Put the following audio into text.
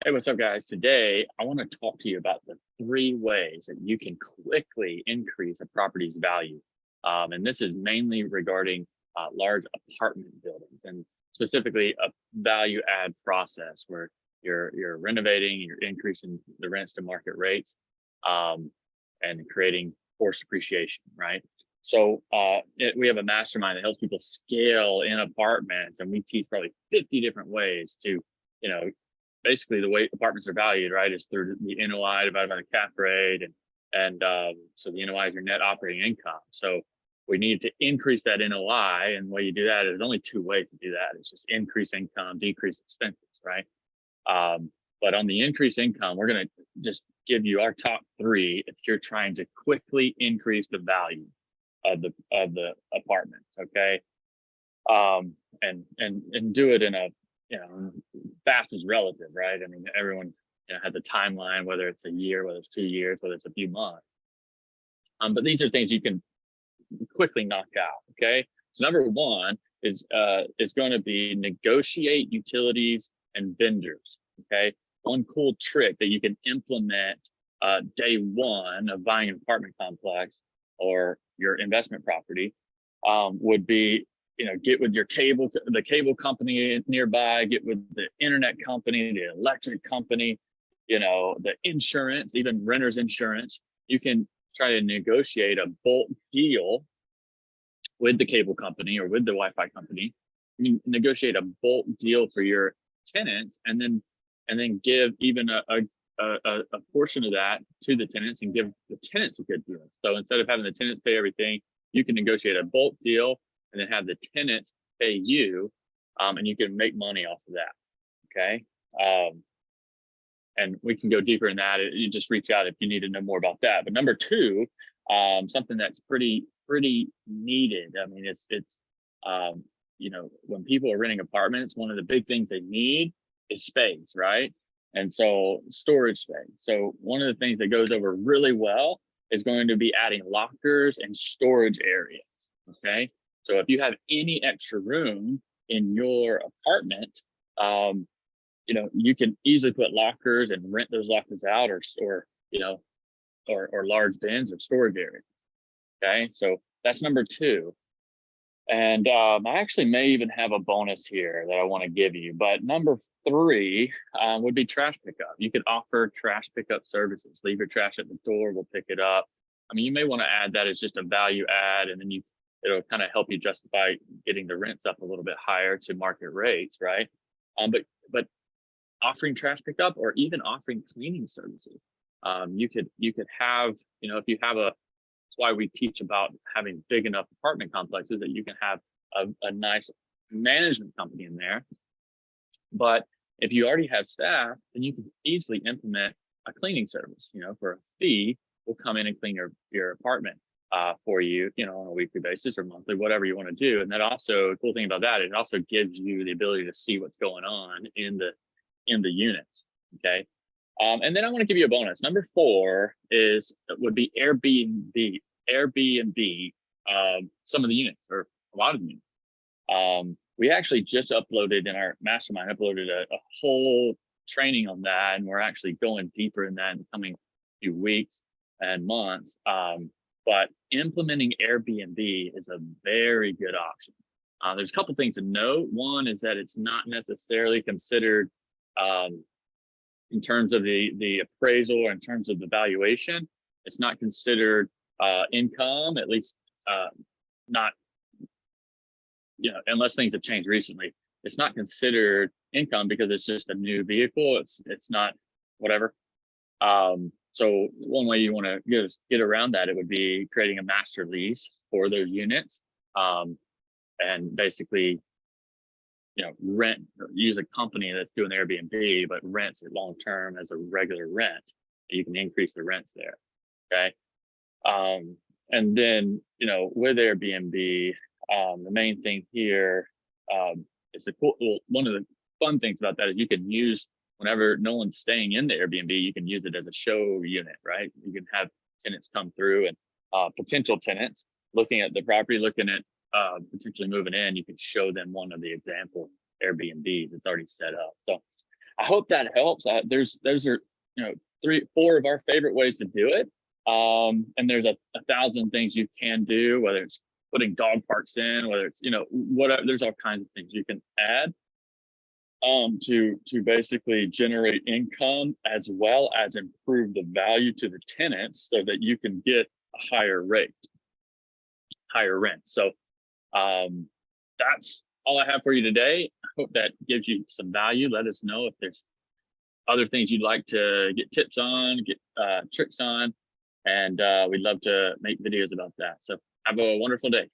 Hey, what's up, guys? Today, I want to talk to you about the three ways that you can quickly increase a property's value. And this is mainly regarding large apartment buildings and specifically a value add process where you're renovating, you're increasing the rents to market rates, um, and creating forced appreciation, right? So we have a mastermind that helps people scale in apartments, and we teach probably 50 different ways to, you know, basically the way apartments are valued, right, is through the NOI divided by the cap rate, and so the NOI is your net operating income. So we need to increase that NOI, and the way you do that is only two ways to do that. It's just increase income, decrease expenses, right? But on the increased income, we're going to just give you our top three if you're trying to quickly increase the value of the apartments, okay? And do it in a, fast is relative, right? I mean, everyone has a timeline, whether it's a year, whether it's 2 years, whether it's a few months. But these are things you can quickly knock out. Okay. So number one is going to be negotiate utilities and vendors. Okay. One cool trick that you can implement day one of buying an apartment complex or your investment property would be, get with the cable company nearby, get with the internet company, the electric company, the insurance, even renter's insurance. You can try to negotiate a bulk deal with the cable company or with the Wi-Fi company. You can negotiate a bulk deal for your tenants, and then give even a portion of that to the tenants and give the tenants a good deal. So instead of having the tenants pay everything, you can negotiate a bulk deal and then have the tenants pay you, and you can make money off of that. Okay. And we can go deeper in that. You just reach out if you need to know more about that. But number two, something that's pretty needed. I mean, it's when people are renting apartments, one of the big things they need is space, right? And so storage space. So one of the things that goes over really well is going to be adding lockers and storage areas. Okay. So if you have any extra room in your apartment, you can easily put lockers and rent those lockers out, or large bins or storage areas. Okay, so that's number two. And I actually may even have a bonus here that I want to give you. But number three would be trash pickup. You could offer trash pickup services. Leave your trash at the door, we'll pick it up. I mean, you may want to add that as just a value add, and then it'll kind of help you justify getting the rents up a little bit higher to market rates, right? But offering trash pickup or even offering cleaning services, you could have, if you have that's why we teach about having big enough apartment complexes that you can have a nice management company in there. But if you already have staff, then you can easily implement a cleaning service. For a fee, we'll come in and clean your apartment for you, on a weekly basis or monthly, whatever you want to do. And that also, the cool thing about that, it also gives you the ability to see what's going on in the units. Okay. And then I want to give you a bonus. Number four would be Airbnb, some of the units or a lot of the units. We actually just uploaded in our mastermind, a whole training on that. And we're actually going deeper in that in the coming few weeks and months. But implementing Airbnb is a very good option. There's a couple things to note. One is that it's not necessarily considered in terms of the appraisal or in terms of the valuation. It's not considered income, at least not, unless things have changed recently. It's not considered income because it's just a new vehicle. It's not whatever. So one way you want to get around that, it would be creating a master lease for those units, and basically, rent, or use a company that's doing Airbnb, but rents it long term as a regular rent. You can increase the rents there. Okay. And then, with Airbnb, the main thing here is one of the fun things about that is you can use, whenever no one's staying in the Airbnb, you can use it as a show unit, right? You can have tenants come through, and potential tenants looking at the property, looking at potentially moving in, you can show them one of the example Airbnbs that's already set up. So I hope that helps. Those are, you know, 4 of our favorite ways to do it. And there's a thousand things you can do, whether it's putting dog parks in, whether it's, you know, whatever, there's all kinds of things you can add to basically generate income as well as improve the value to the tenants so that you can get a higher rate, higher rent. So that's all I have for you today. I hope that gives you some value. Let us know if there's other things you'd like to get tips on, get tricks on, and we'd love to make videos about that. So have a wonderful day.